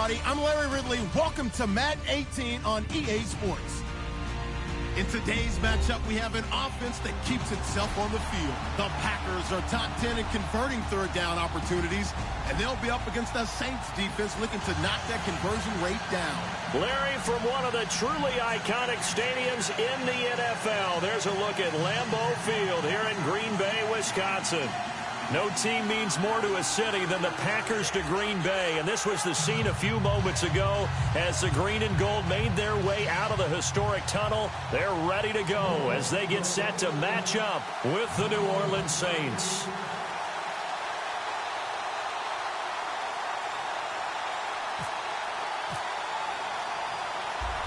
everybody. I'm Larry Ridley. Welcome to Madden 18 on EA Sports. In today's matchup, we have an offense that keeps itself on the field. The Packers are top 10 in converting third down opportunities, and they'll be up against the Saints defense looking to knock that conversion rate down. Larry, from one of the truly iconic stadiums in the NFL, there's a look at Lambeau Field here in Green Bay, Wisconsin. No team means more to a city than the Packers to Green Bay, and this was the scene a few moments ago as the green and gold made their way out of the historic tunnel. They're ready to go as they get set to match up with the New Orleans Saints.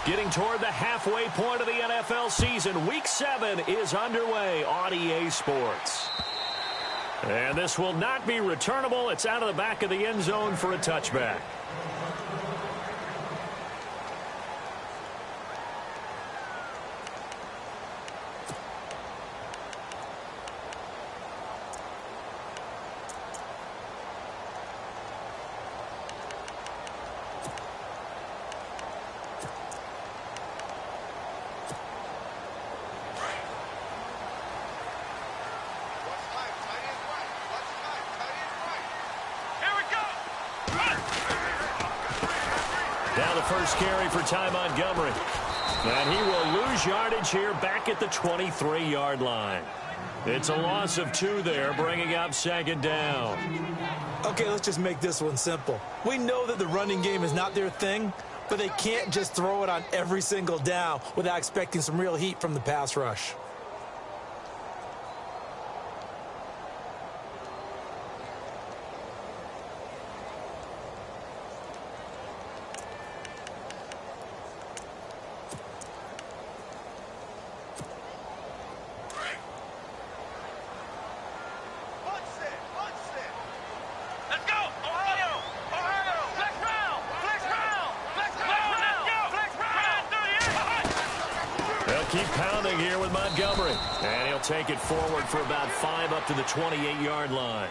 Getting toward the halfway point of the NFL season, Week 7 is underway on EA Sports. And this will not be returnable. It's out of the back of the end zone for a touchback. Now the first carry for Ty Montgomery. And he will lose yardage here back at the 23-yard line. It's a loss of 2 there, bringing up second down. Okay, let's just make this one simple. We know that the running game is not their thing, but they can't just throw it on every single down without expecting some real heat from the pass rush. Keep pounding here with Montgomery. And he'll take it forward for about 5 up to the 28-yard line.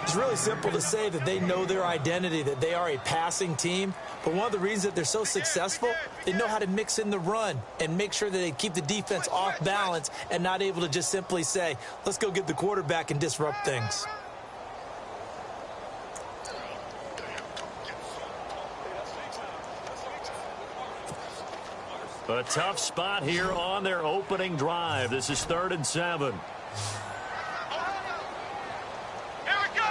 It's really simple to say that they know their identity, that they are a passing team. But one of the reasons that they're so successful, they know how to mix in the run and make sure that they keep the defense off balance and not able to just simply say, let's go get the quarterback and disrupt things. A tough spot here on their opening drive. This is 3rd and 7. Here we go.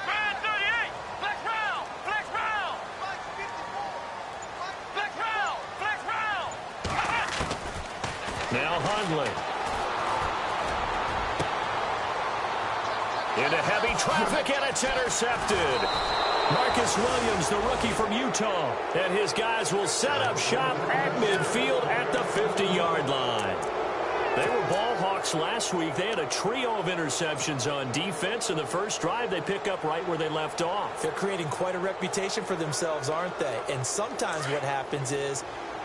Brand 38. Flex round. Flex round. Flex round. Flex round. Now Hundley. Into heavy traffic, and it's intercepted. Marcus Williams, the rookie from Utah, and his guys will set up shop at midfield at the 50-yard line. They were ball hawks last week. They had a trio of interceptions on defense. In the first drive, they pick up right where they left off. They're creating quite a reputation for themselves, aren't they? And sometimes what happens is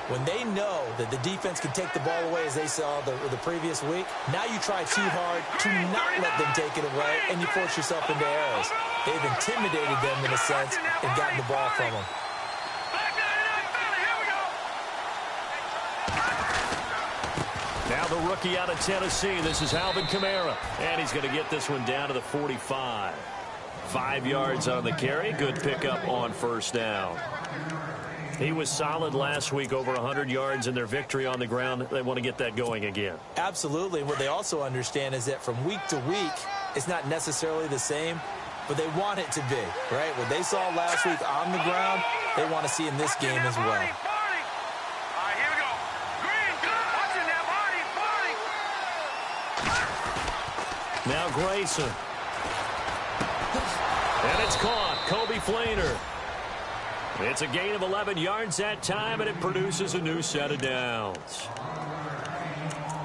when they know that the defense can take the ball away, as they saw the previous week, now you try too hard to not let them take it away, and you force yourself into errors. They've intimidated them in a sense and gotten the ball from them. Now the rookie out of Tennessee. This is Alvin Kamara. And he's going to get this one down to the 45. 5 yards on the carry. Good pickup on first down. He was solid last week, over 100 yards in their victory on the ground. They want to get that going again. Absolutely. What they also understand is that from week to week, it's not necessarily the same, but they want it to be, right? What they saw last week on the ground, they want to see in this game as well. Now Grayson. And it's caught. Kobe Flainer. It's a gain of 11 yards that time, and it produces a new set of downs.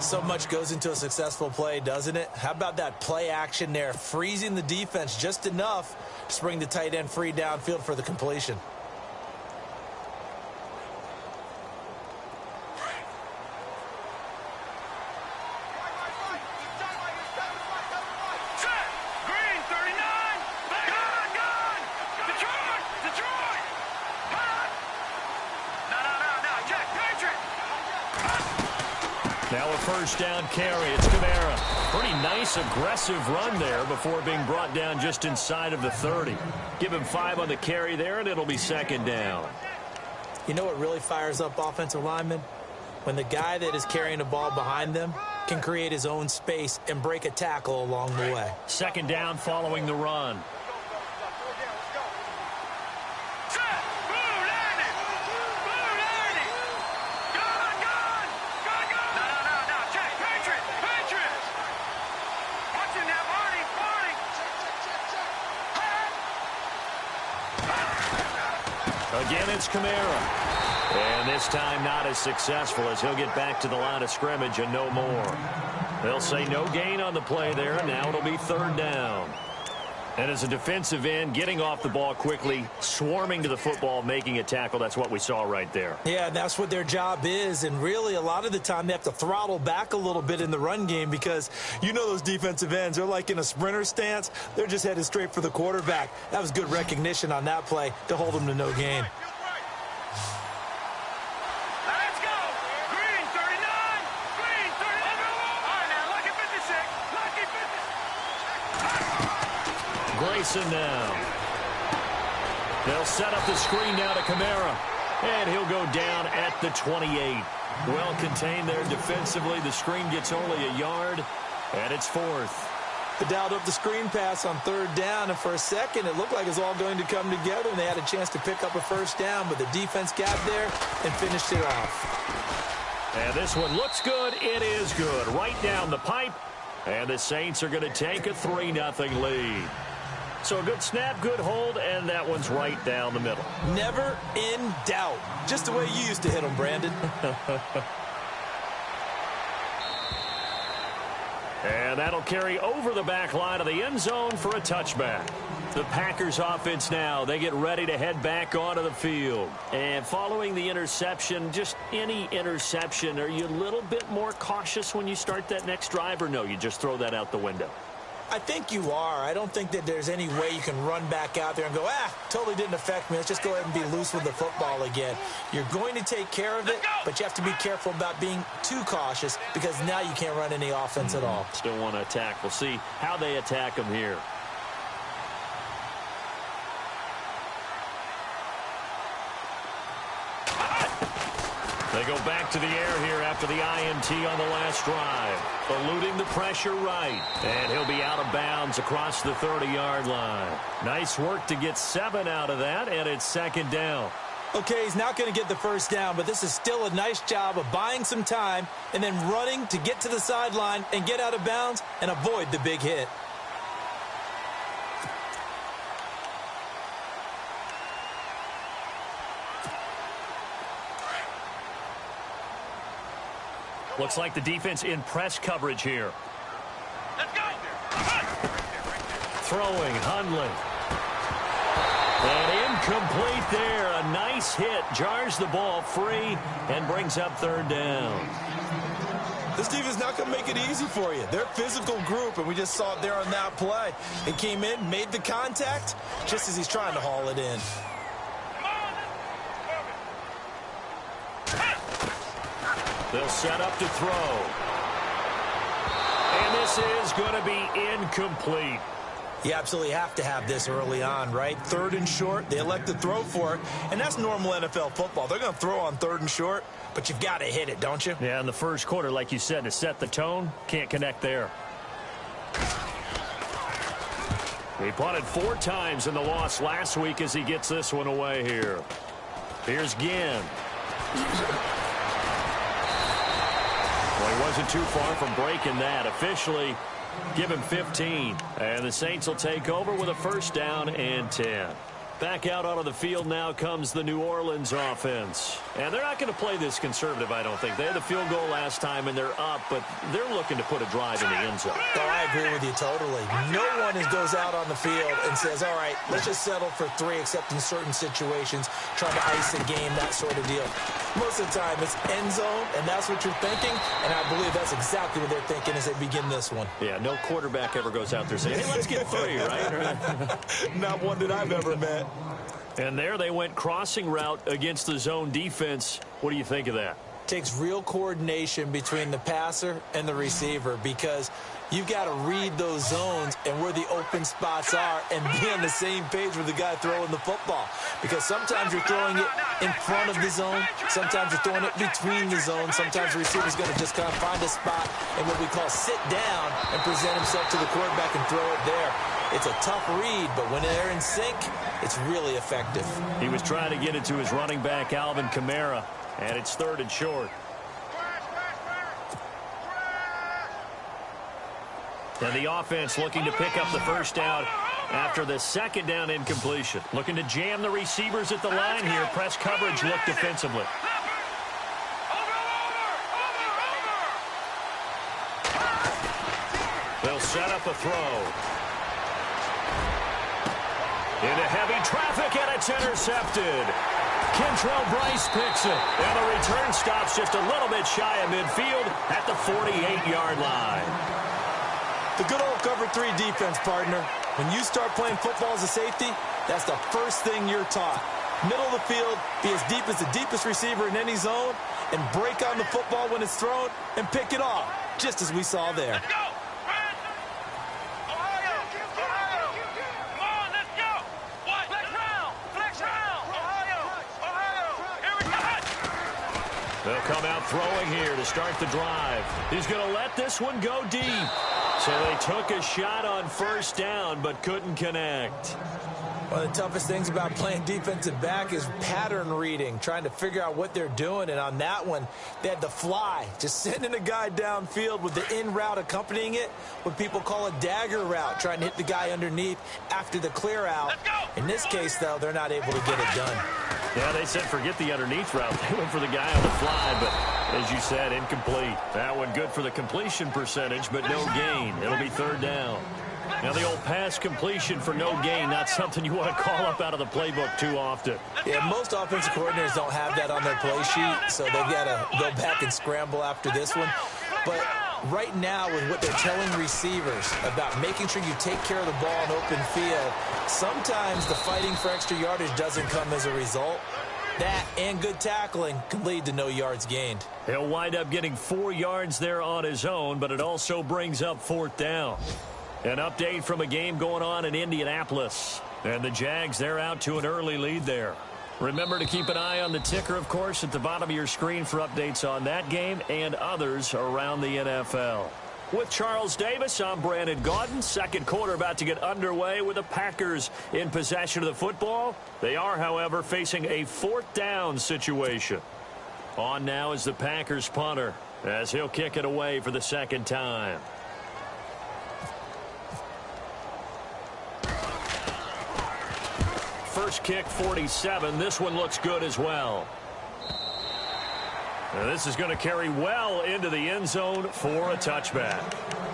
So much goes into a successful play, doesn't it? How about that play action there, freezing the defense just enough to bring the tight end free downfield for the completion. Now a first down carry. It's Kamara. Pretty nice, aggressive run there before being brought down just inside of the 30. Give him 5 on the carry there, and it'll be second down. You know what really fires up offensive linemen? When the guy that is carrying the ball behind them can create his own space and break a tackle along the way. Second down following the run. Again, it's Kamara. And this time not as successful as he'll get back to the line of scrimmage and no more. They'll say no gain on the play there. Now it'll be third down. And as a defensive end, getting off the ball quickly, swarming to the football, making a tackle, that's what we saw right there. Yeah, that's what their job is. And really, a lot of the time, they have to throttle back a little bit in the run game because you know those defensive ends, they're like in a sprinter stance. They're just headed straight for the quarterback. That was good recognition on that play to hold them to no gain. Grayson now. They'll set up the screen now to Kamara. And he'll go down at the 28. Well contained there defensively. The screen gets only a yard, and it's fourth. They dialed up the screen pass on third down, and for a second it looked like it was all going to come together, and they had a chance to pick up a first down, but the defense got there and finished it off. And this one looks good. It is good. Right down the pipe, and the Saints are going to take a 3-0 lead. So a good snap, good hold, and that one's right down the middle. Never in doubt. Just the way you used to hit them, Brandon. And that'll carry over the back line of the end zone for a touchback. The Packers offense now, they get ready to head back onto the field. And following the interception, just any interception, are you a little bit more cautious when you start that next drive, or no, you just throw that out the window? I think you are. I don't think that there's any way you can run back out there and go, totally didn't affect me. Let's just go ahead and be loose with the football again. You're going to take care of it, but you have to be careful about being too cautious because now you can't run any offense at all. Still want to attack. We'll see how they attack them here. They go back to the air here after the INT on the last drive. Eluding the pressure right. And he'll be out of bounds across the 30-yard line. Nice work to get 7 out of that, and it's second down. Okay, he's not going to get the first down, but this is still a nice job of buying some time and then running to get to the sideline and get out of bounds and avoid the big hit. Looks like the defense in press coverage here. Let's go. Throwing, Hundley. And incomplete there. A nice hit. Jars the ball free and brings up third down. This defense is not going to make it easy for you. They're a physical group, and we just saw it there on that play. It came in, made the contact, just as he's trying to haul it in. They'll set up to throw. And this is going to be incomplete. You absolutely have to have this early on, right? Third and short, they elect to throw for it, and that's normal NFL football. They're going to throw on third and short, but you've got to hit it, don't you? Yeah, in the first quarter, like you said, to set the tone, can't connect there. He punted 4 times in the loss last week as he gets this one away here. Here's Ginn. Well, he wasn't too far from breaking that. Officially, give him 15. And the Saints will take over with a first down and 10. Back out onto the field now comes the New Orleans offense. And they're not going to play this conservative, I don't think. They had the field goal last time, and they're up, but they're looking to put a drive in the end zone. Oh, I agree with you totally. No one goes out on the field and says, all right, let's just settle for 3, except in certain situations, trying to ice a game, that sort of deal. Most of the time, it's end zone, and that's what you're thinking, and I believe that's exactly what they're thinking as they begin this one. Yeah, no quarterback ever goes out there saying, hey, let's get 3, right? Not one that I've ever met. And there they went crossing route against the zone defense. What do you think of that? takes real coordination between the passer and the receiver, because you've got to read those zones and where the open spots are and be on the same page with the guy throwing the football. Because sometimes you're throwing it in front of the zone, sometimes you're throwing it between the zones, sometimes the receiver's going to just kind of find a spot and what we call sit down and present himself to the quarterback and throw it there. It's a tough read, but when they're in sync, it's really effective. He was trying to get it to his running back, Alvin Kamara, and it's 3rd and short. And the offense looking to pick up the first down after the 2nd down incompletion. Looking to jam the receivers at the line here. Press coverage look defensively. They'll set up a throw. Into heavy traffic, and it's intercepted. Kentrell Bryce picks it. And the return stops just a little bit shy of midfield at the 48-yard line. The good old cover 3 defense, partner. When you start playing football as a safety, that's the first thing you're taught. Middle of the field, be as deep as the deepest receiver in any zone, and break on the football when it's thrown and pick it off, just as we saw there. Let's go! Ohio! Ohio! Come on, let's go! What? Flex round! Flex round! Ohio! Ohio! Here we go! They'll come out throwing here to start the drive. He's going to let this one go deep. So they took a shot on 1st down, but couldn't connect. One of the toughest things about playing defensive back is pattern reading, trying to figure out what they're doing. And on that one, they had the fly, just sending a guy downfield with the in route accompanying it, what people call a dagger route, trying to hit the guy underneath after the clear out. In this case, though, they're not able to get it done. Yeah, they said forget the underneath route. They went for the guy on the fly, but as you said, incomplete. That one good for the completion percentage, but no gain. It'll be 3rd down. Now the old pass completion for no gain, not something you want to call up out of the playbook too often. Yeah, most offensive coordinators don't have that on their play sheet, so they've got to go back and scramble after this one. But right now, with what they're telling receivers about making sure you take care of the ball in open field, sometimes the fighting for extra yardage doesn't come as a result. That and good tackling can lead to no yards gained. He'll wind up getting 4 yards there on his own, but it also brings up 4th down. An update from a game going on in Indianapolis. And the Jags, they're out to an early lead there. Remember to keep an eye on the ticker, of course, at the bottom of your screen for updates on that game and others around the NFL. With Charles Davis, I'm Brandon Gaudin. 2nd quarter about to get underway with the Packers in possession of the football. They are, however, facing a 4th down situation. On now is the Packers punter as he'll kick it away for the 2nd time. First kick, 47. This one looks good as well. Now this is going to carry well into the end zone for a touchback.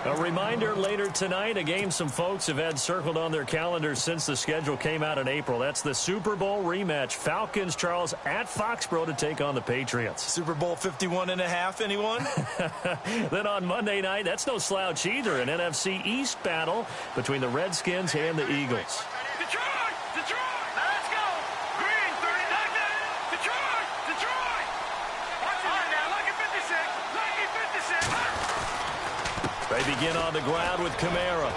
A reminder later tonight, a game some folks have had circled on their calendars since the schedule came out in April. That's the Super Bowl rematch. Falcons, Charles, at Foxborough to take on the Patriots. Super Bowl 51.5, anyone? Then on Monday night, that's no slouch either. An NFC East battle between the Redskins and the Eagles. Detroit! Detroit! Let's go! Green, 30 seconds! Detroit! Detroit! Watch it now, lucky 56! Lucky 56! They begin on the ground with Kamara.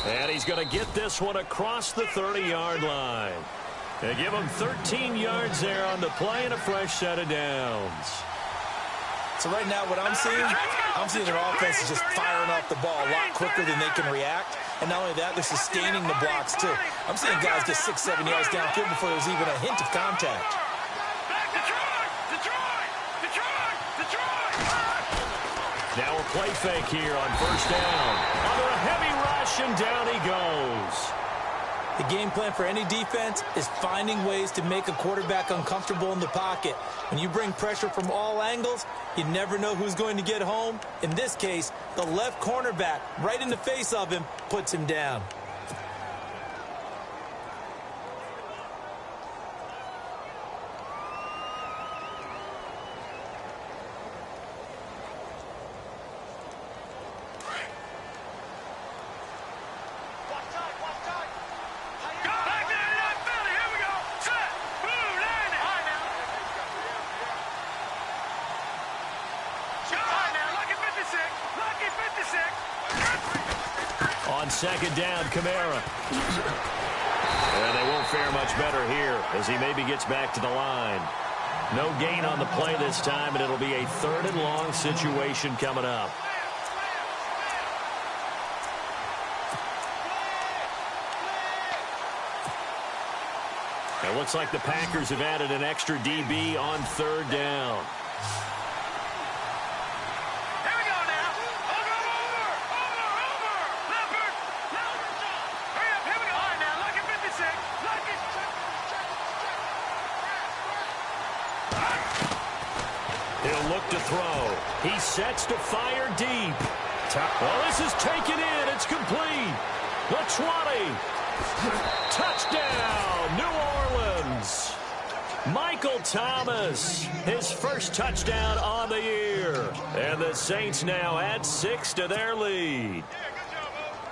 And he's going to get this one across the 30-yard line. They give him 13 yards there on the play and a fresh set of downs. So right now what I'm seeing their offense is just firing off the ball a lot quicker than they can react. And not only that, they're sustaining the blocks too. I'm seeing guys get 6-7 yards downfield before there's even a hint of contact. Now a play fake here on first down. Under a heavy rush, and down he goes. The game plan for any defense is finding ways to make a quarterback uncomfortable in the pocket. When you bring pressure from all angles, you never know who's going to get home. In this case, the left cornerback, right in the face of him, puts him down. second down, Kamara. And they won't fare much better here as he maybe gets back to the line. No gain on the play this time, and it'll be a 3rd and long situation coming up. It looks like the Packers have added an extra DB on 3rd down. Here we go now. Over. Leopard. Hurry up, here we go. All right, now, lock at 56. Lock it. He'll look to throw. He sets to fire deep. Well, this is taken in. It's complete. The 20. Touchdown, New Orleans. Michael Thomas, his first touchdown on the year. And the Saints now add 6 to their lead.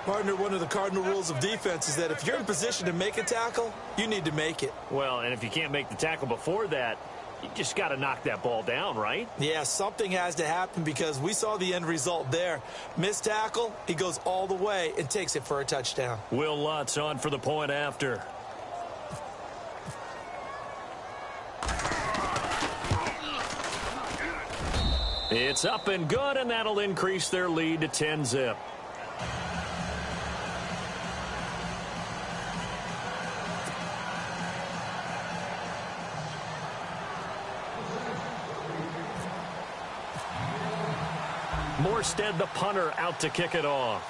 Partner, one of the cardinal rules of defense is that if you're in position to make a tackle, you need to make it. Well, and if you can't make the tackle before that, you just got to knock that ball down, right? Yeah, something has to happen because we saw the end result there. Missed tackle, he goes all the way and takes it for a touchdown. Will Lutz on for the point after. It's up and good, and that'll increase their lead to 10-zip. Morstead, the punter, out to kick it off.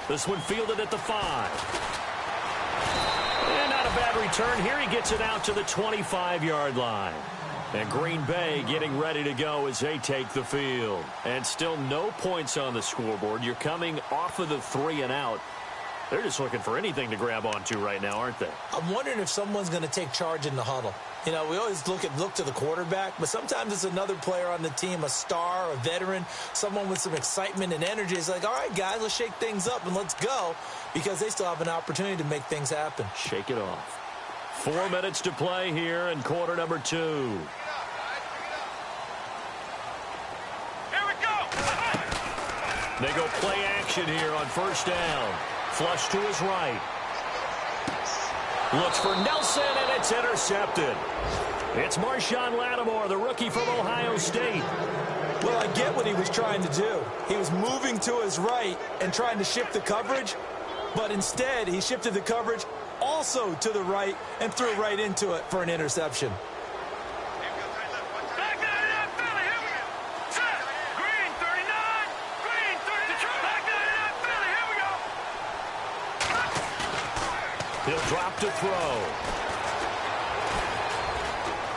This one fielded at the 5. And not a bad return here. He gets it out to the 25-yard line. And Green Bay getting ready to go as they take the field. And still no points on the scoreboard. You're coming off of the 3 and out. They're just looking for anything to grab onto right now, aren't they? I'm wondering if someone's going to take charge in the huddle. You know, we always look to the quarterback, but sometimes it's another player on the team, a star, a veteran, someone with some excitement and energy. It's like, all right, guys, let's shake things up and let's go, because they still have an opportunity to make things happen. Shake it off. 4 minutes to play here in quarter number 2. Here we go. They go play action here on 1st down. Flush to his right. Looks for Nelson, and it's intercepted. It's Marshawn Lattimore, the rookie from Ohio State. Well, I get what he was trying to do. He was moving to his right and trying to shift the coverage, but instead he shifted the coverage also to the right and threw right into it for an interception. Back 99 Philly, here we go. Set. Green 39. Green 30. Back 99 Philly, here we go. He'll drop to throw.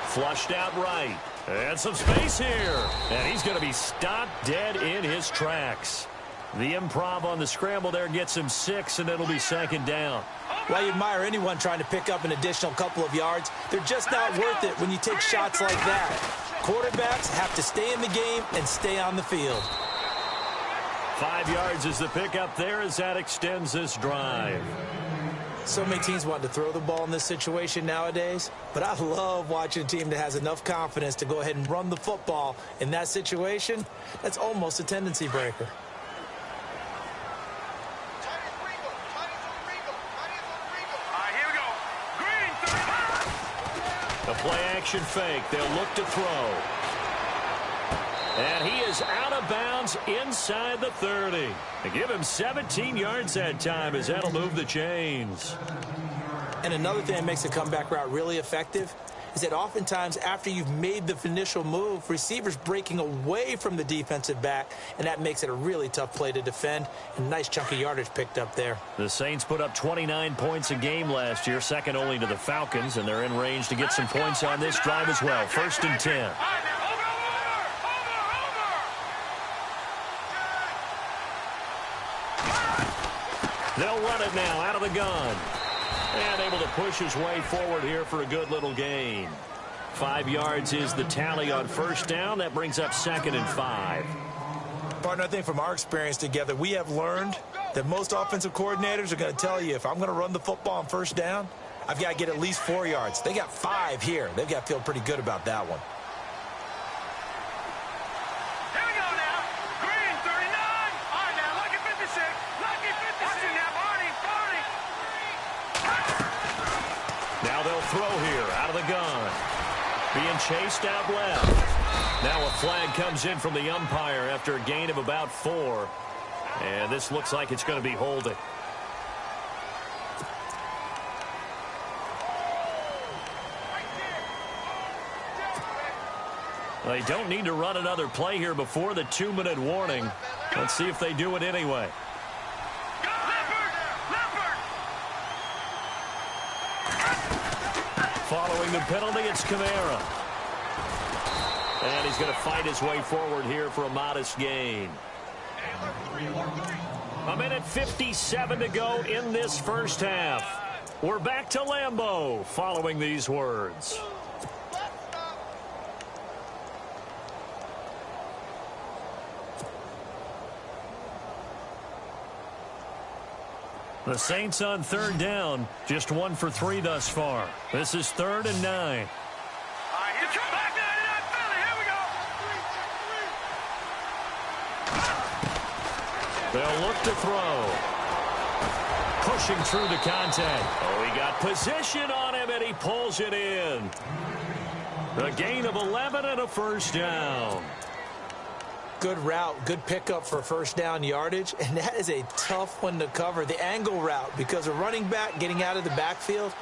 Flushed out right. And some space here. And he's going to be stopped dead in his tracks. The improv on the scramble there gets him 6, and it'll be 2nd down. Well, you admire anyone trying to pick up an additional couple of yards. They're just not worth it when you take shots like that. Quarterbacks have to stay in the game and stay on the field. 5 yards is the pickup there as that extends this drive. So many teams want to throw the ball in this situation nowadays, but I love watching a team that has enough confidence to go ahead and run the football in that situation. That's almost a tendency breaker. A play-action fake. They'll look to throw. And he is out of bounds inside the 30. They give him 17 yards that time as that'll move the chains. And another thing that makes a comeback route really effective is that oftentimes after you've made the initial move, receivers breaking away from the defensive back, and that makes it a really tough play to defend. And nice chunky yardage picked up there. The Saints put up 29 points a game last year, second only to the Falcons, and they're in range to get some points on this drive as well. 1st and 10. They'll run it now out of the gun. And able to push his way forward here for a good little gain. 5 yards is the tally on 1st down. That brings up 2nd and 5. Partner, I think from our experience together, we have learned that most offensive coordinators are going to tell you, if I'm going to run the football on 1st down, I've got to get at least 4 yards. They got 5 here. They've got to feel pretty good about that one. Here we go now. Now they'll throw here out of the gun. Being chased out left. Now a flag comes in from the umpire after a gain of about 4. And this looks like it's going to be holding. They don't need to run another play here before the 2-minute warning. Let's see if they do it anyway. Following the penalty, it's Kamara. And he's going to fight his way forward here for a modest gain. 1:57 to go in this first half. We're back to Lambeau following these words. The Saints on 3rd down, just 1 for 3 thus far. This is 3rd and 9. They'll look to throw. Pushing through the contact. Oh, he got position on him, and he pulls it in. A gain of 11 and a first down. Good route, good pickup for first down yardage, and that is a tough one to cover, the angle route, because a running back getting out of the backfield,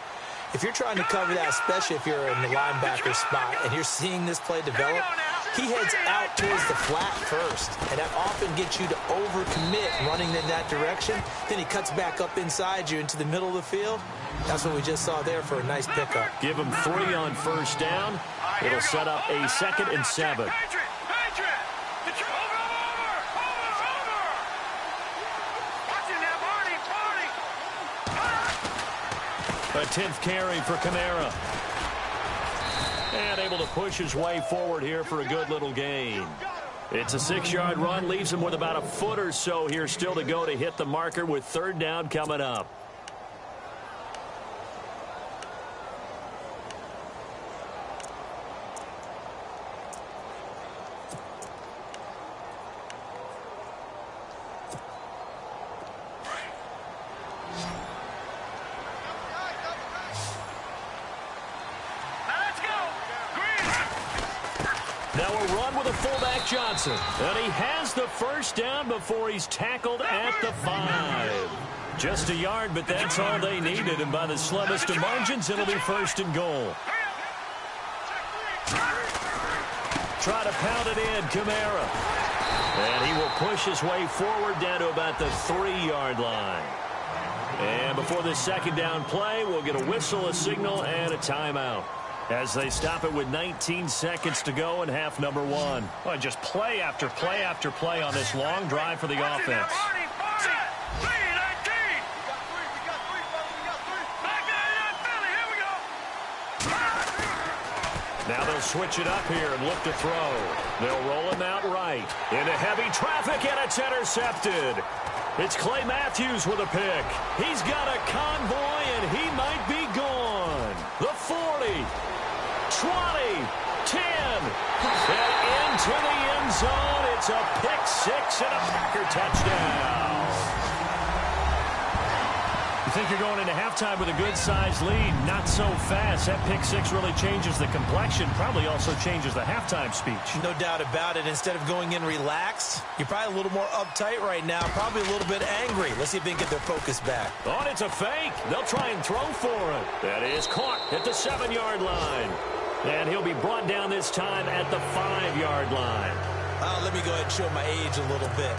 if you're trying to cover that, especially if you're in the linebacker spot and you're seeing this play develop, he heads out towards the flat first, and that often gets you to overcommit running in that direction. Then he cuts back up inside you into the middle of the field. That's what we just saw there for a nice pickup. Give him 3 on first down. It'll set up a 2nd and 7. A 10th carry for Kamara. And able to push his way forward here for a good little gain. It's a 6-yard run. Leaves him with about a foot or so here still to go to hit the marker with 3rd down coming up. Now a run with a fullback Johnson. And he has the first down before he's tackled at the 5. Just a yard, but that's all they needed. And by the slimmest of margins, it'll be 1st and goal. Try to pound it in, Kamara. And he will push his way forward down to about the 3-yard line. And before this 2nd down play, we'll get a whistle, a signal, and a timeout, as they stop it with 19 seconds to go in half number 1. Well, just play after play after play on this long drive for the offense. Now they'll switch it up here and look to throw. They'll roll him out right. Into heavy traffic, and it's intercepted. It's Clay Matthews with a pick. He's got a convoy, and he might be gone. The 40. 20, 10, and into the end zone. It's a pick 6 and a Packer touchdown. You think you're going into halftime with a good-sized lead? Not so fast. That pick 6 really changes the complexion, probably also changes the halftime speech. No doubt about it. Instead of going in relaxed, you're probably a little more uptight right now, probably a little bit angry. Let's see if they can get their focus back. Oh, it's a fake. They'll try and throw for it. That is caught at the 7-yard line. And he'll be brought down this time at the 5-yard line. Let me go ahead and show my age a little bit.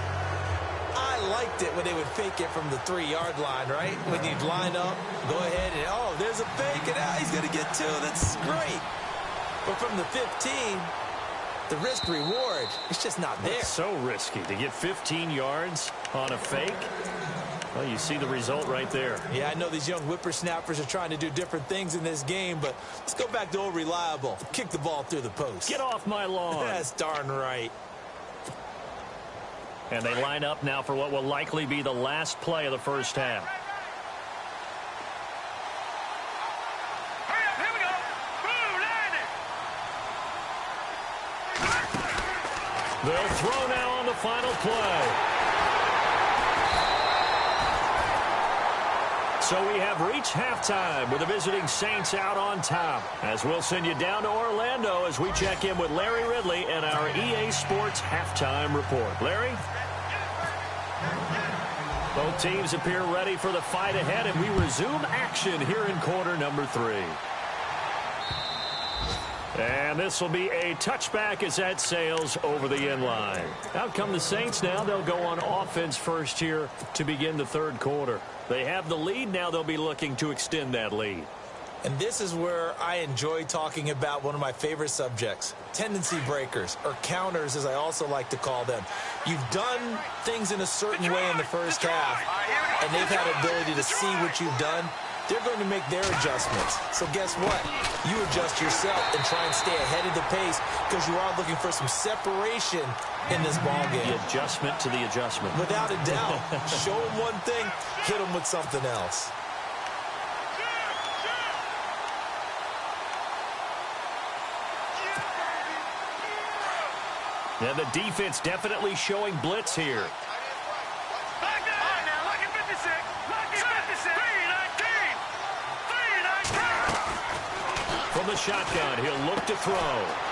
I liked it when they would fake it from the 3-yard line, right? When you'd line up, go ahead and, oh, there's a fake, and he's going to get 2. That's great. But from the 15, the risk-reward, it's just not there. It's so risky to get 15 yards on a fake. Well, you see the result right there. Yeah, I know these young whippersnappers are trying to do different things in this game, but let's go back to old reliable. Kick the ball through the post. Get off my lawn. That's darn right. And they line up now for what will likely be the last play of the first half. Hurry up, here we go. Boom, landed. They'll throw now on the final play. So we have reached halftime with the visiting Saints out on top. As we'll send you down to Orlando as we check in with Larry Ridley and our EA Sports halftime report. Larry? Both teams appear ready for the fight ahead, and we resume action here in quarter number 3. And this will be a touchback as that sails over the end line. Out come the Saints now. They'll go on offense first here to begin the third quarter. They have the lead. Now they'll be looking to extend that lead. And this is where I enjoy talking about one of my favorite subjects, tendency breakers, or counters as I also like to call them. You've done things in a certain way in the first half, and they've had the ability to see what you've done. They're going to make their adjustments. So guess what? You adjust yourself and try and stay ahead of the pace because you are looking for some separation in this ballgame. The adjustment to the adjustment. Without a doubt. Show them one thing, hit them with something else. And the defense definitely showing blitz here. From the shotgun, he'll look to throw.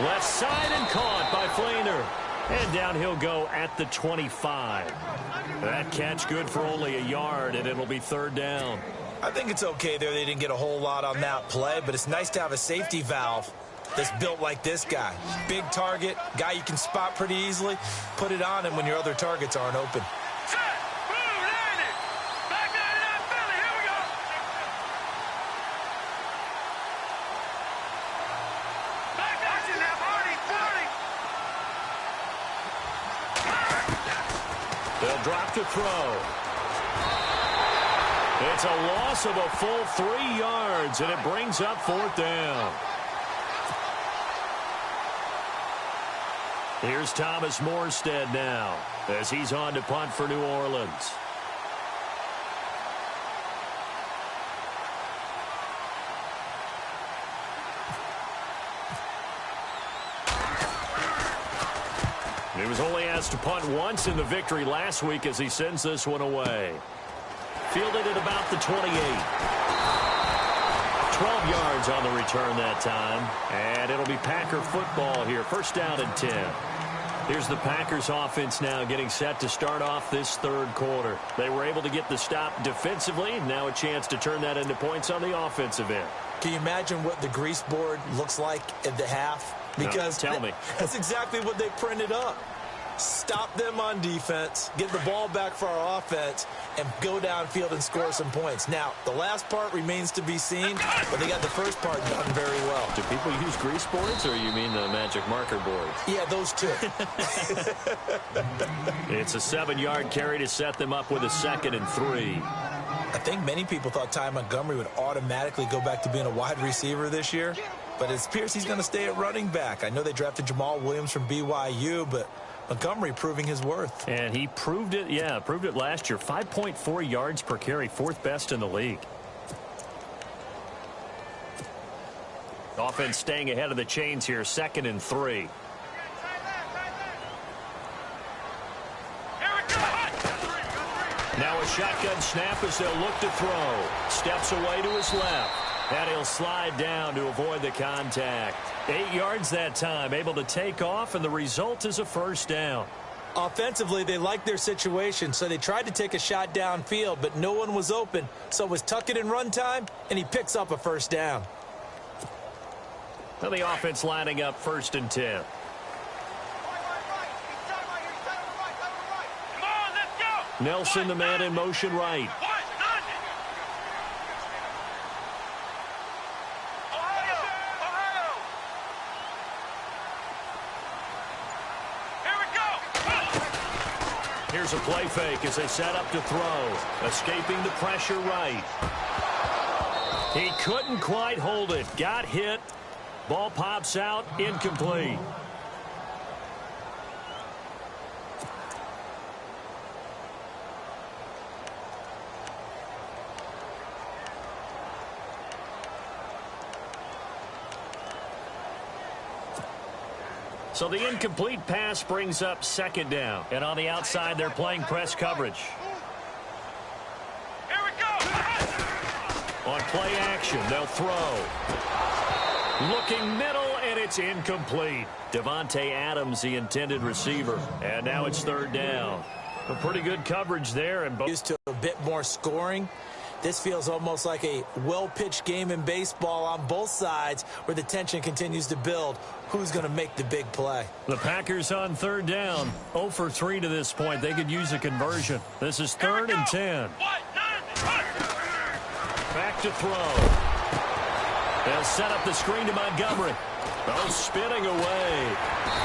Left side and caught by Flainer. And down he'll go at the 25. That catch good for only a yard, and it'll be third down. I think it's okay there. They didn't get a whole lot on that play, but it's nice to have a safety valve that's built like this guy. Big target, guy you can spot pretty easily. Put it on him when your other targets aren't open. They'll drop to throw. It's a loss of a full 3 yards, and it brings up fourth down. Here's Thomas Morstead now as he's on to punt for New Orleans. He was only asked to punt once in the victory last week as he sends this one away. Fielded at about the 28. 12 yards on the return that time. And it'll be Packer football here. First down and 10. Here's the Packers offense now getting set to start off this third quarter. They were able to get the stop defensively. Now a chance to turn that into points on the offensive end. Can you imagine what the grease board looks like at the half? Because no, tell me. That's exactly what they printed up. Stop them on defense, get the ball back for our offense, and go downfield and score some points. Now, the last part remains to be seen, but they got the first part done very well. Do people use grease boards, or you mean the magic marker boards? Yeah, those two. It's a 7-yard carry to set them up with a 2nd and 3. I think many people thought Ty Montgomery would automatically go back to being a wide receiver this year, but it appears he's going to stay at running back. I know they drafted Jamal Williams from BYU, but Montgomery proving his worth. And he proved it, proved it last year. 5.4 yards per carry, 4th best in the league. Offense staying ahead of the chains here, 2nd and 3. Now a shotgun snap as they'll look to throw. Steps away to his left. And he'll slide down to avoid the contact. 8 yards that time, able to take off, and the result is a first down. Offensively, they liked their situation, so they tried to take a shot downfield, but no one was open. So it was tuck it and run time, and he picks up a first down. Now the offense lining up 1st and 10. Nelson, the man in motion right. Here's a play fake as they set up to throw. Escaping the pressure right. He couldn't quite hold it. Got hit. Ball pops out. Incomplete. So the incomplete pass brings up 2nd down. And on the outside, they're playing press coverage. Here we go. On play action, they'll throw. Looking middle, and it's incomplete. Davante Adams, the intended receiver. And now it's third down. A pretty good coverage there. And used to a bit more scoring. This feels almost like a well-pitched game in baseball on both sides where the tension continues to build. Who's going to make the big play? The Packers on third down. 0 for 3 to this point. They could use a conversion. This is third and 10. Back to throw. They'll set up the screen to Montgomery. Oh, spinning away.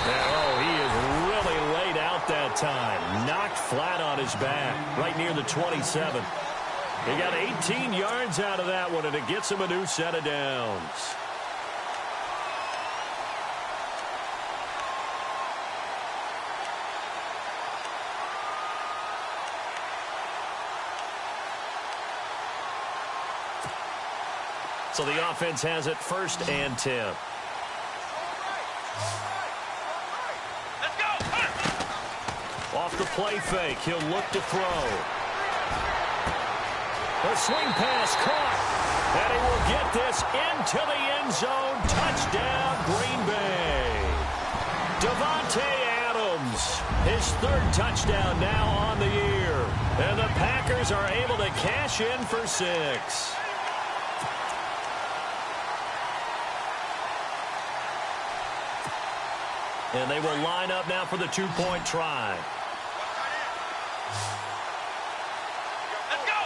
And, he is really laid out that time. Knocked flat on his back, right near the 27. He got 18 yards out of that one, and it gets him a new set of downs. So the offense has it first and 10. Let's go. Off the play fake, he'll look to throw. A swing pass caught. And he will get this into the end zone. Touchdown, Green Bay. Davante Adams, his third touchdown now on the year. And the Packers are able to cash in for 6. And they will line up now for the two-point try. Let's go.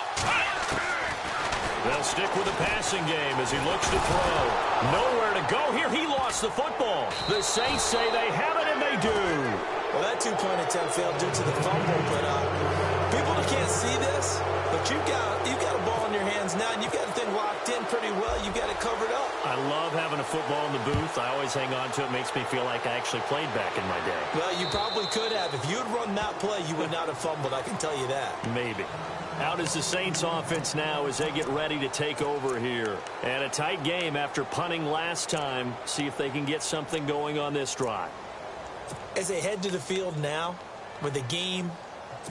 They'll stick with the passing game as he looks to throw. Nowhere to go here. He lost the football. The Saints say they have it, and they do. Well, that two-point attempt failed due to the fumble, but people that can't see this, but you've got a ball in your hands now, and you've got the thing locked in pretty well. You've got it covered up. I love having a football in the booth. I always hang on to it. It makes me feel like I actually played back in my day. Well, you probably could have. If you had run that play, you would not have fumbled. I can tell you that. Maybe. Out is the Saints offense now as they get ready to take over here. And a tight game after punting last time. See if they can get something going on this drive. As they head to the field now, with the game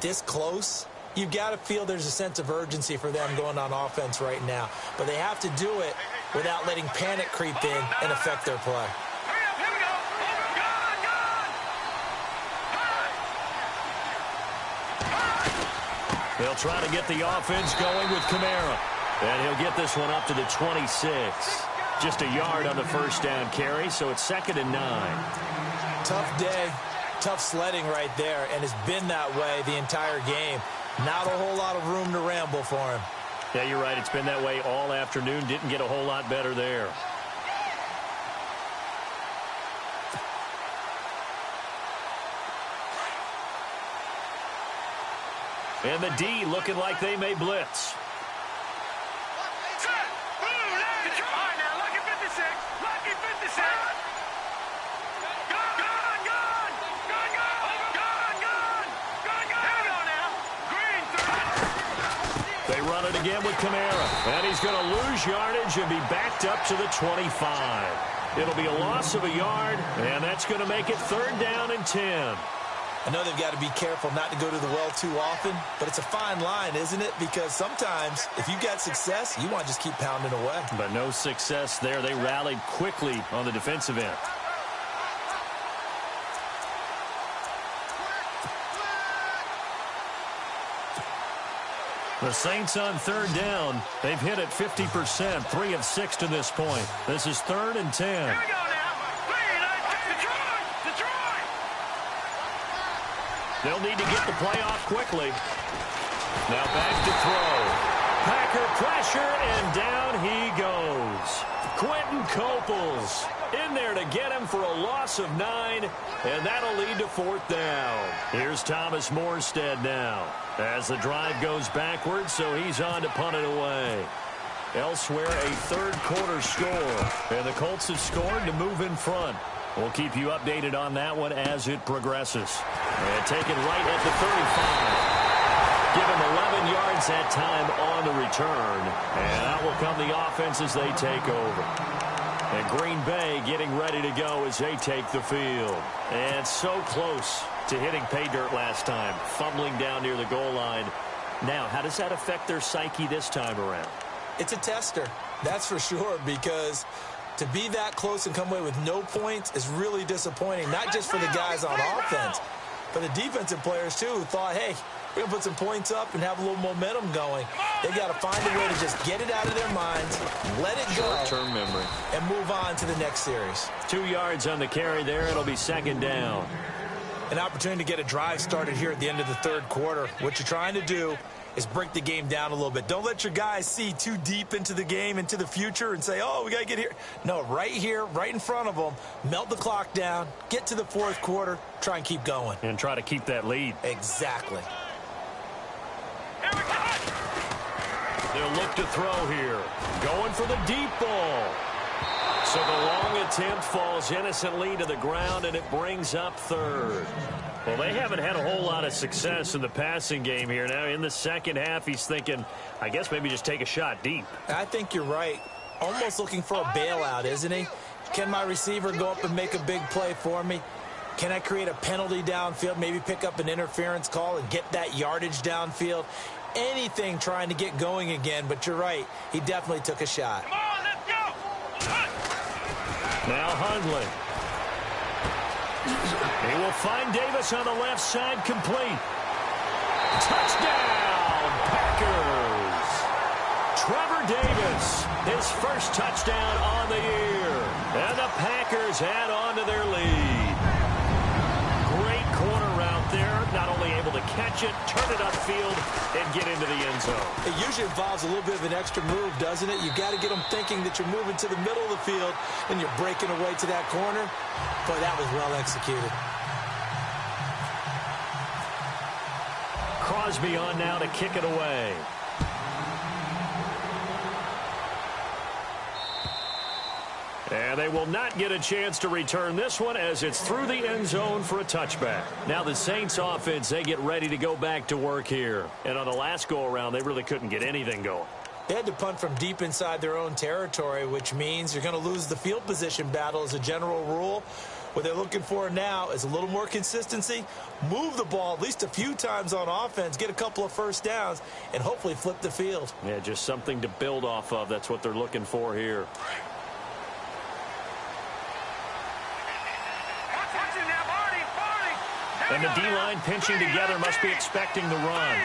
this close, you've got to feel there's a sense of urgency for them going on offense right now. But they have to do it without letting panic creep in and affect their play. Here we go. They'll try to get the offense going with Kamara. And he'll get this one up to the 26. Just a yard on the first down carry, so it's 2nd and 9. Tough day, tough sledding right there, and it's been that way the entire game. Not a whole lot of room to ramble for him. Yeah, you're right. It's been that way all afternoon. Didn't get a whole lot better there. And the D looking like they may blitz. They run it again with Kamara. And he's going to lose yardage and be backed up to the 25. It'll be a loss of a yard, and that's going to make it 3rd down and 10. I know they've got to be careful not to go to the well too often, but it's a fine line, isn't it? Because sometimes, if you've got success, you want to just keep pounding away. But no success there. They rallied quickly on the defensive end. The Saints on 3rd down. They've hit it 50%, 3 of 6 to this point. This is 3rd and 10. Here we go now. They'll need to get the play off quickly. Now back to throw. Packer pressure, and down he goes. Quentin Coples in there to get him for a loss of 9, and that'll lead to 4th down. Here's Thomas Morstead now as the drive goes backwards, so he's on to punt it away. Elsewhere, a 3rd quarter score, and the Colts have scored to move in front. We'll keep you updated on that one as it progresses. And take it right at the 35. Give him 11 yards that time on the return. And out will come the offense as they take over. And Green Bay getting ready to go as they take the field. And so close to hitting pay dirt last time. Fumbling down near the goal line. Now, how does that affect their psyche this time around? It's a tester, that's for sure, because to be that close and come away with no points is really disappointing, not just for the guys on offense, but the defensive players, too, who thought, hey, we're going to put some points up and have a little momentum going. They got to find a way to just get it out of their minds, let it go, short-term memory, and move on to the next series. 2 yards on the carry there. It'll be second down. An opportunity to get a drive started here at the end of the third quarter. What you're trying to do is break the game down a little bit. Don't let your guys see too deep into the game, into the future, and say, oh, we got to get here. No, right here, right in front of them, melt the clock down, get to the fourth quarter, try and keep going. And try to keep that lead. Exactly. They'll look to throw here. Going for the deep ball. So the long attempt falls innocently to the ground, and it brings up third. Well, they haven't had a whole lot of success in the passing game here. Now, in the second half, he's thinking, I guess maybe just take a shot deep. I think you're right. Almost looking for a bailout, isn't he? Can my receiver go up and make a big play for me? Can I create a penalty downfield, maybe pick up an interference call and get that yardage downfield? Anything trying to get going again, but you're right. He definitely took a shot. Come on, let's go. Now Hundley. He will find Davis on the left side, complete. Touchdown, Packers. Trevor Davis, his first touchdown on the year. And the Packers add on to their lead. Great corner route there. Not only able to catch it, turn it upfield, and get into the end zone. It usually involves a little bit of an extra move, doesn't it? You've got to get them thinking that you're moving to the middle of the field and you're breaking away to that corner. Boy, that was well executed. Crosby on now to kick it away. And they will not get a chance to return this one as it's through the end zone for a touchback. Now the Saints offense, they get ready to go back to work here. And on the last go-around, they really couldn't get anything going. They had to punt from deep inside their own territory, which means you're going to lose the field position battle as a general rule. What they're looking for now is a little more consistency, move the ball at least a few times on offense, get a couple of first downs, and hopefully flip the field. Yeah, just something to build off of. That's what they're looking for here. And the D-line pinching together must be expecting the run.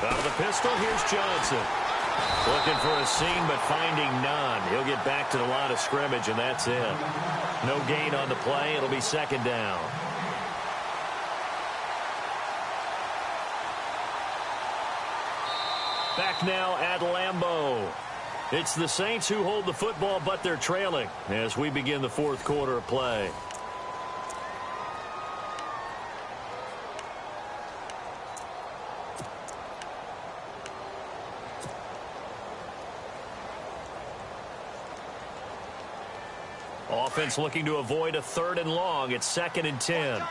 Out of the pistol, here's Johnson. Looking for a seam, but finding none. He'll get back to the line of scrimmage, and that's it. No gain on the play. It'll be second down. Back now at Lambeau. It's the Saints who hold the football, but they're trailing as we begin the fourth quarter of play. Offense looking to avoid a third and long. It's 2nd and 10.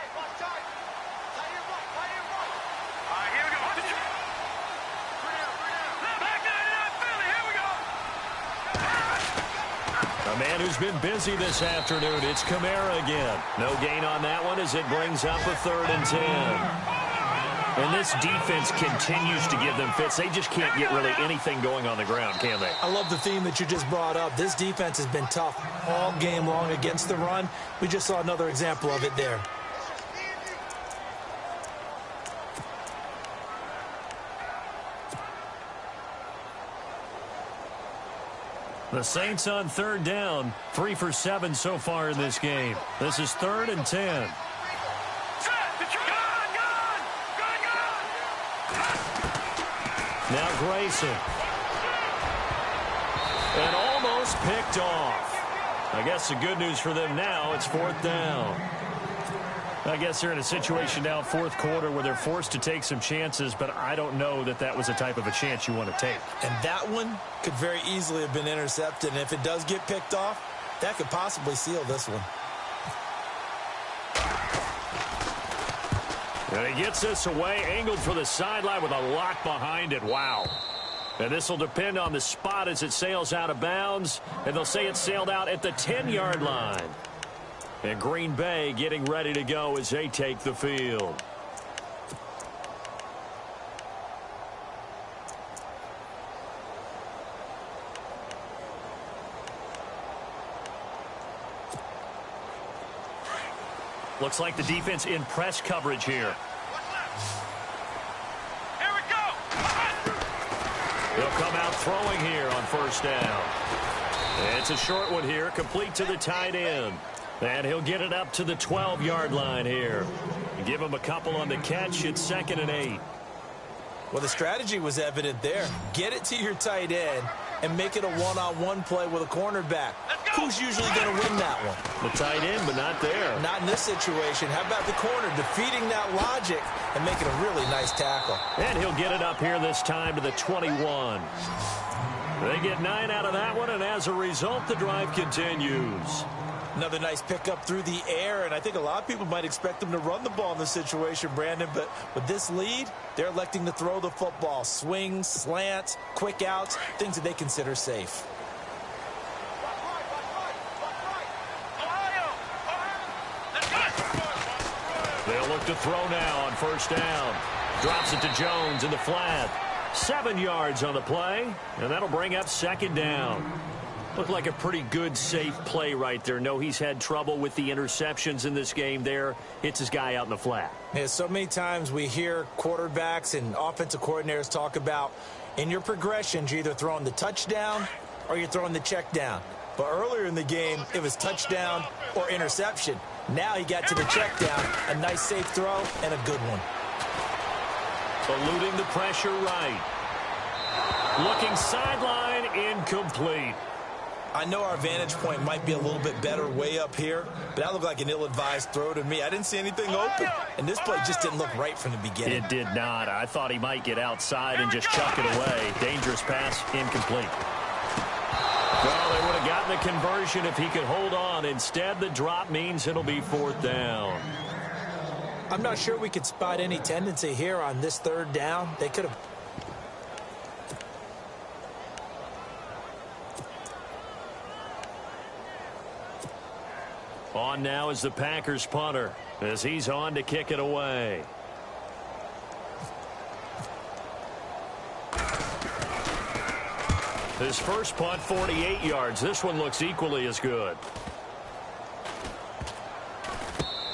A man who's been busy this afternoon. It's Kamara again. No gain on that one as it brings up a 3rd and 10. And this defense continues to give them fits. They just can't get really anything going on the ground, can they? I love the theme that you just brought up. This defense has been tough all game long against the run. We just saw another example of it there. The Saints on 3rd down, 3 for 7 so far in this game. This is 3rd and 10. Now Grayson. And almost picked off. I guess the good news for them now, it's 4th down. I guess they're in a situation now, 4th quarter, where they're forced to take some chances, but I don't know that that was the type of a chance you want to take. And that one could very easily have been intercepted. And if it does get picked off, that could possibly seal this one. And he gets this away, angled for the sideline with a lock behind it. Wow. And this will depend on the spot as it sails out of bounds. And they'll say it sailed out at the 10-yard line. And Green Bay getting ready to go as they take the field. Looks like the defense in press coverage here. Here we go. He'll come out throwing here on first down. It's a short one here, complete to the tight end. And he'll get it up to the 12-yard line here. Give him a couple on the catch. It's 2nd and 8. Well, the strategy was evident there. Get it to your tight end and make it a one-on-one play with a cornerback. Who's usually going to win that one? The tight end, but not there. Not in this situation. How about the corner defeating that logic and making a really nice tackle? And he'll get it up here this time to the 21. They get 9 out of that one, and as a result, the drive continues. Another nice pickup through the air, and I think a lot of people might expect them to run the ball in this situation, Brandon, but with this lead, they're electing to throw the football. Swings, slants, quick outs, things that they consider safe. They'll look to throw now on first down. Drops it to Jones in the flat. 7 yards on the play, and that'll bring up 2nd down. Looked like a pretty good, safe play right there. No, he's had trouble with the interceptions in this game there. Hits his guy out in the flat. Yeah, so many times we hear quarterbacks and offensive coordinators talk about in your progressions, you're either throwing the touchdown or you're throwing the check down. But earlier in the game, it was touchdown or interception. Now he got to the check down, a nice safe throw, and a good one. Eluding the pressure right. Looking sideline, incomplete. I know our vantage point might be a little bit better way up here, but that looked like an ill-advised throw to me. I didn't see anything open, and this play just didn't look right from the beginning. It did not. I thought he might get outside and just chuck it away. Dangerous pass, incomplete. Well, they would have gotten the conversion if he could hold on. Instead, the drop means it'll be 4th down. I'm not sure we could spot any tendency here on this 3rd down. They could have... On now is the Packers punter as he's on to kick it away. His first punt, 48 yards. This one looks equally as good.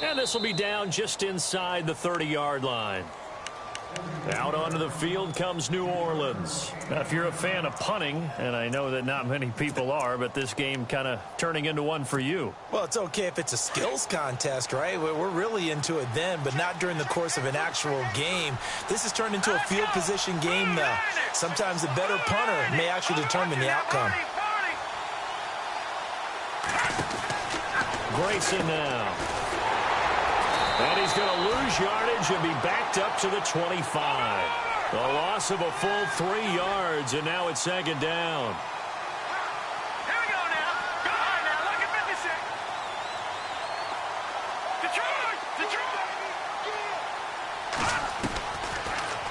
And this will be down just inside the 30-yard line. Out onto the field comes New Orleans. Now, if you're a fan of punting, and I know that not many people are, but this game kind of turning into one for you. Well, it's okay if it's a skills contest, right? We're really into it then, but not during the course of an actual game. This has turned into a field position game, though. Sometimes the better punter may actually determine the outcome. Grayson now. And he's going to lose yardage and be backed up to the 25. A loss of a full 3 yards, and now it's 2nd down. Here we go now. Go ahead now. Look at 56. Detroit! Detroit!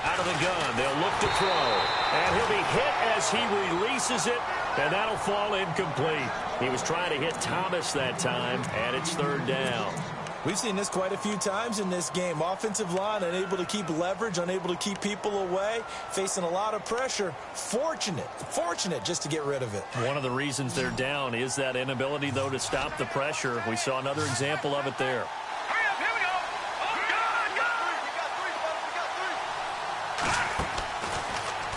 Out of the gun, they'll look to throw. And he'll be hit as he releases it, and that'll fall incomplete. He was trying to hit Thomas that time, and it's 3rd down. We've seen this quite a few times in this game. Offensive line unable to keep leverage, unable to keep people away, facing a lot of pressure. Fortunate just to get rid of it. One of the reasons they're down is that inability, though, to stop the pressure. We saw another example of it there. Hurry up, here we go. Oh, God,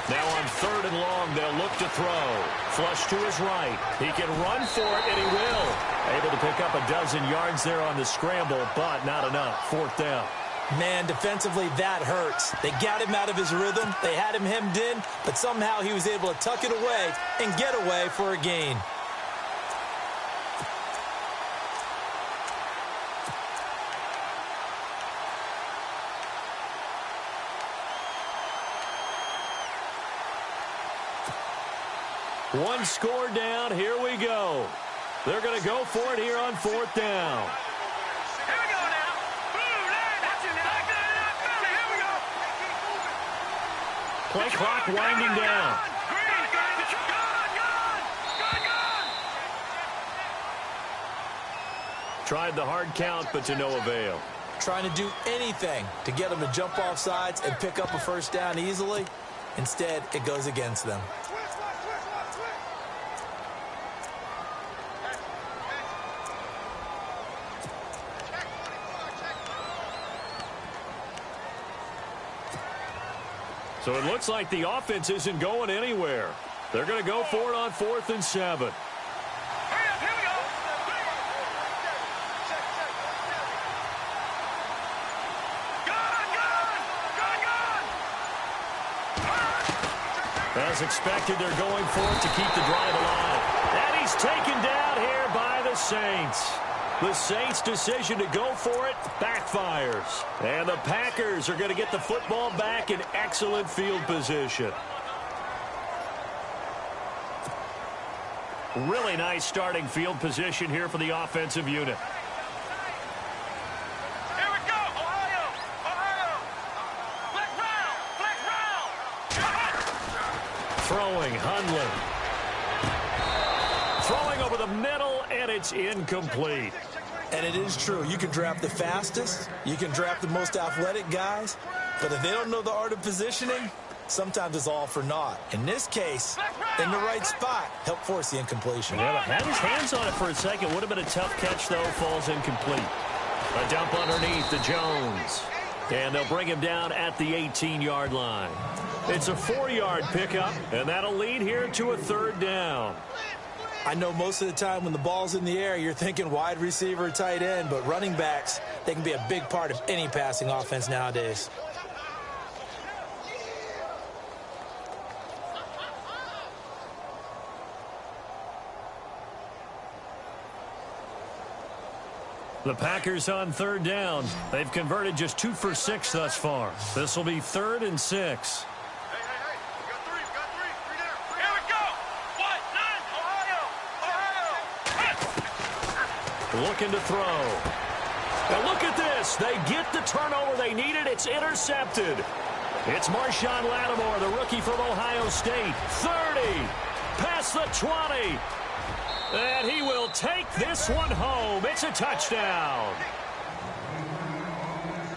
Now on 3rd and long, they'll look to throw. Flush to his right. He can run for it, and he will. Able to pick up a dozen yards there on the scramble, but not enough. 4th down. Man, defensively, that hurts. They got him out of his rhythm. They had him hemmed in, but somehow he was able to tuck it away and get away for a gain. One score down. Here we go. They're going to go for it here on 4th down. Here we go now. Boom, that's it now. Here we go. Play clock winding down. Tried the hard count, but to no avail. Trying to do anything to get them to jump off sides and pick up a 1st down easily. Instead, it goes against them. So it looks like the offense isn't going anywhere. They're going to go for it on 4th and 7. As expected, they're going for it to keep the drive alive. And he's taken down here by the Saints. The Saints' decision to go for it backfires. And the Packers are going to get the football back in excellent field position. Really nice starting field position here for the offensive unit. Here we go, Ohio! Ohio! Flex round! Throwing, Hundley. Throwing over the middle, and it's incomplete. And it is true. You can draft the fastest. You can draft the most athletic guys. But if they don't know the art of positioning, sometimes it's all for naught. In this case, in the right spot, help force the incompletion. Yeah, had his hands on it for a second. Would have been a tough catch, though. Falls incomplete. A dump underneath to Jones. And they'll bring him down at the 18-yard line. It's a 4-yard pickup, and that'll lead here to a 3rd down. I know most of the time when the ball's in the air, you're thinking wide receiver, tight end, but running backs, they can be a big part of any passing offense nowadays. The Packers on 3rd down. They've converted just 2 for 6 thus far. This will be 3rd and 6. Looking to throw. And look at this. They get the turnover they needed. It's intercepted. It's Marshawn Lattimore, the rookie from Ohio State. 30. Past the 20. And he will take this one home. It's a touchdown.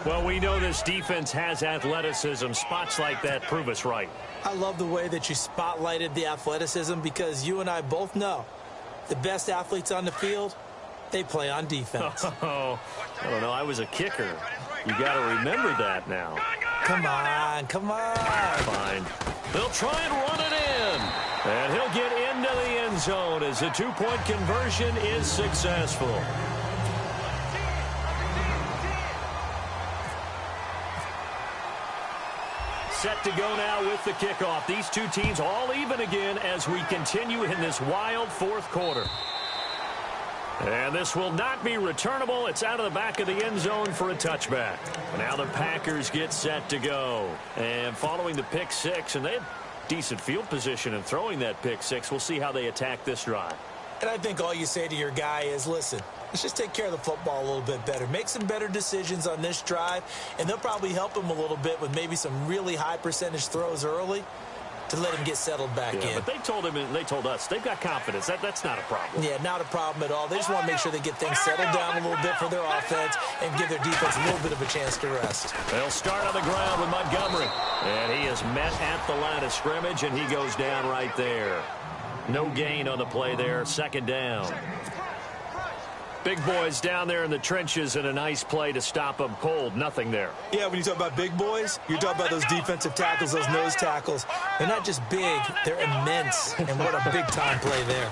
Well, we know this defense has athleticism. Spots like that prove us right. I love the way that you spotlighted the athleticism because you and I both know the best athletes on the field, they play on defense. Oh, I don't know. I was a kicker. You got to remember that now. Come on, come on. Fine. They'll try and run it in. And he'll get into the end zone as the 2-point conversion is successful. Set to go now with the kickoff. These two teams all even again as we continue in this wild 4th quarter. And this will not be returnable. It's out of the back of the end zone for a touchback. Now the Packers get set to go. And following the pick 6, and they had decent field position in throwing that pick 6. We'll see how they attack this drive. And I think all you say to your guy is, listen, let's just take care of the football a little bit better. Make some better decisions on this drive, and they'll probably help him a little bit with maybe some really high percentage throws early to let him get settled back in. But they told him and they told us they've got confidence. That's not a problem. Yeah, not a problem at all. They just want to make sure they get things settled down a little bit for their offense and give their defense a little bit of a chance to rest. They'll start on the ground with Montgomery. And he is met at the line of scrimmage, and he goes down right there. No gain on the play there. 2nd down. Big boys down there in the trenches, and a nice play to stop them cold. Nothing there. Yeah, when you talk about big boys, you're talking about those defensive tackles, those nose tackles. They're not just big, they're immense. And what a big-time play there.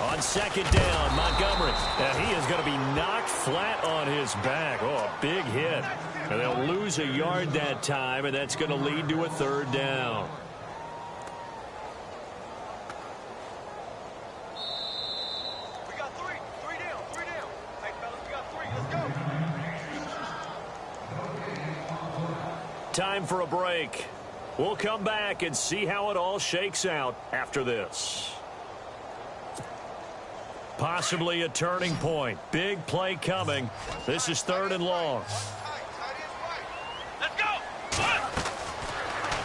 On 2nd down, Montgomery. And he is going to be knocked flat on his back. Oh, a big hit. And they'll lose a yard that time, and that's going to lead to a 3rd down. Time for a break. We'll come back and see how it all shakes out after this. Possibly a turning point. Big play coming. This is 3rd and long. Let's go!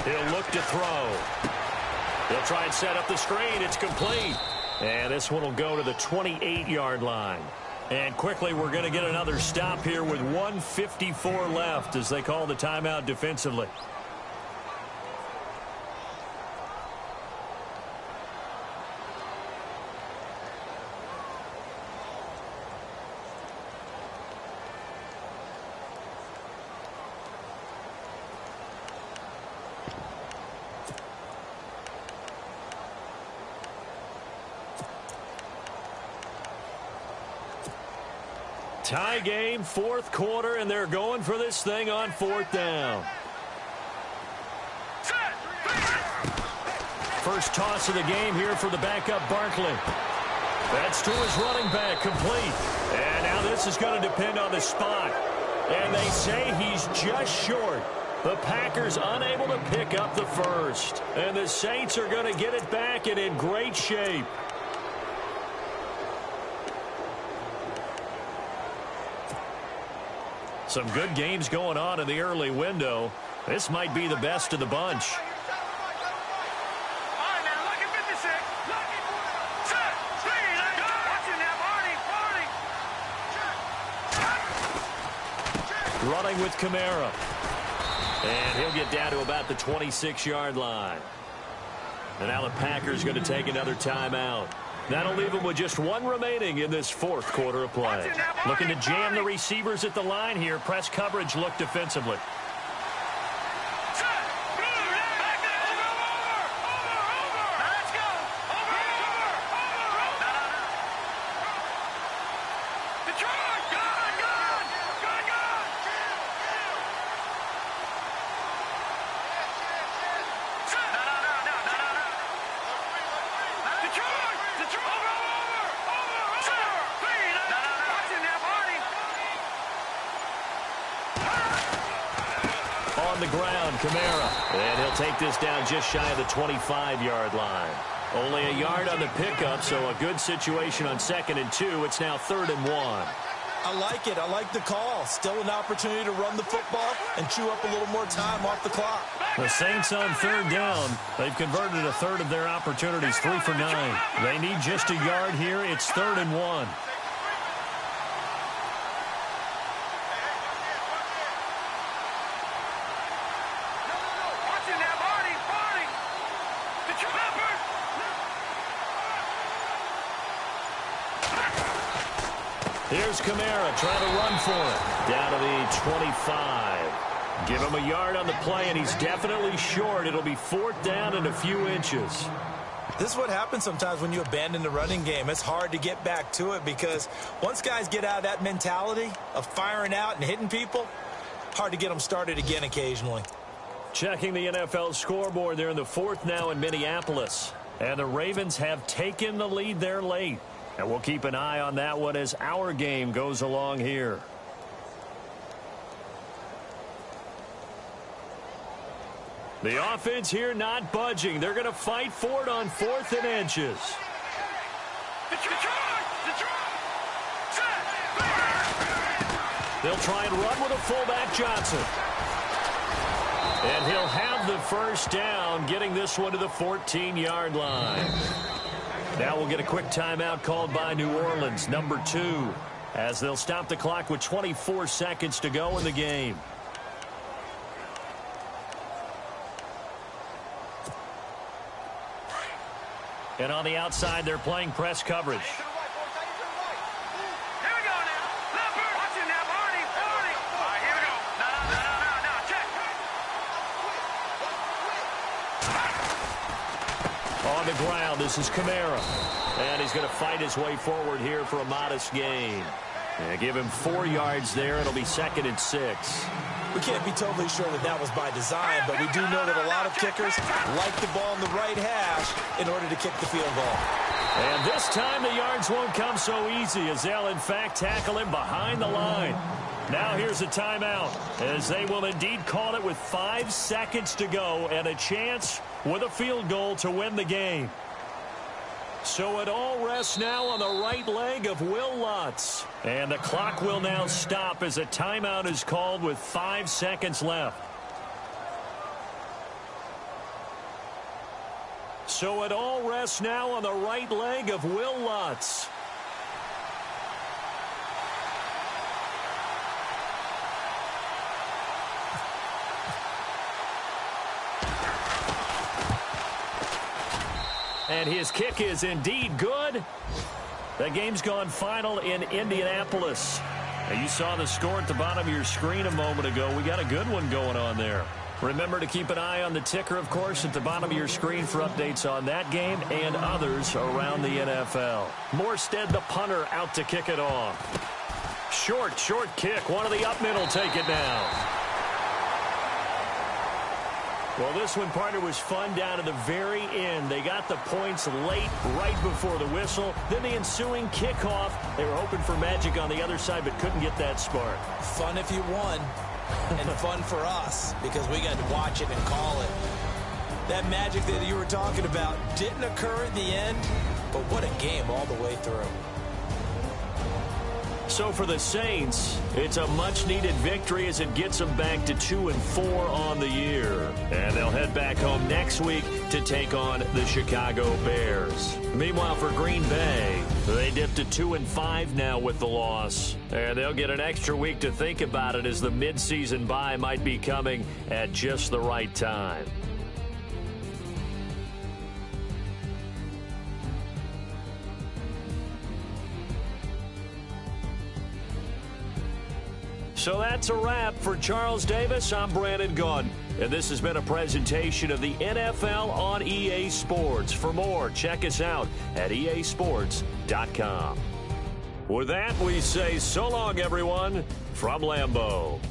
He'll look to throw. He'll try and set up the screen. It's complete. And this one will go to the 28-yard line. And quickly, we're going to get another stop here with 1:54 left as they call the timeout defensively. Tie game, fourth quarter, and they're going for this thing on fourth down. First toss of the game here for the backup Barkley. That's to his running back, complete. And now this is going to depend on the spot. And they say he's just short. The Packers unable to pick up the first. And the Saints are going to get it back and in great shape. Some good games going on in the early window. This might be the best of the bunch. Running with Kamara. And he'll get down to about the 26-yard line. And now the Packers going to take another timeout. That'll leave them with just one remaining in this fourth quarter of play. Looking to jam the receivers at the line here. Press coverage look defensively. On the ground, Kamara. And he'll take this down just shy of the 25-yard line. Only a yard on the pickup, so a good situation on 2nd and 2. It's now 3rd and 1. I like it. I like the call. Still an opportunity to run the football and chew up a little more time off the clock. The Saints on 3rd down. They've converted a third of their opportunities, 3 for 9. They need just a yard here. It's 3rd and 1. Here's Kamara trying to run for it. Down to the 25. Give him a yard on the play, and he's definitely short. It'll be 4th down and a few inches. This is what happens sometimes when you abandon the running game. It's hard to get back to it because once guys get out of that mentality of firing out and hitting people, hard to get them started again occasionally. Checking the NFL scoreboard, they're in the 4th now in Minneapolis. And the Ravens have taken the lead there late. And we'll keep an eye on that one as our game goes along here. The offense here not budging. They're going to fight for it on 4th and inches. They'll try and run with a fullback, Johnson. And he'll have the first down, getting this one to the 14-yard line. Now we'll get a quick timeout called by New Orleans, number 2, as they'll stop the clock with 24 seconds to go in the game. And on the outside, they're playing press coverage. On the ground, this is Kamara. And he's going to fight his way forward here for a modest gain. And give him 4 yards there. It'll be 2nd and 6. We can't be totally sure that that was by design, but we do know that a lot of kickers like the ball in the right hash in order to kick the field goal. And this time the yards won't come so easy as they'll, in fact, tackle him behind the line. Now here's a timeout as they will indeed call it with 5 seconds to go and a chance with a field goal to win the game. So it all rests now on the right leg of Will Lutz. And the clock will now stop as a timeout is called with 5 seconds left. So it all rests now on the right leg of Will Lutz. And his kick is indeed good. The game's gone final in Indianapolis. Now you saw the score at the bottom of your screen a moment ago. We got a good one going on there. Remember to keep an eye on the ticker, of course, at the bottom of your screen for updates on that game and others around the NFL. Morstead, the punter, out to kick it off. Short kick. One of the up middle take it down. Well, this one, partner, was fun down to the very end. They got the points late, right before the whistle. Then the ensuing kickoff. They were hoping for magic on the other side, but couldn't get that spark. Fun if you won, and fun for us, because we got to watch it and call it. That magic that you were talking about didn't occur at the end, but what a game all the way through. So for the Saints, it's a much-needed victory as it gets them back to 2-4 on the year. And they'll head back home next week to take on the Chicago Bears. Meanwhile, for Green Bay, they dipped to 2-5 now with the loss. And they'll get an extra week to think about it as the midseason bye might be coming at just the right time. So that's a wrap. For Charles Davis, I'm Brandon Gaudin. And this has been a presentation of the NFL on EA Sports. For more, check us out at easports.com. With that, we say so long, everyone, from Lambeau.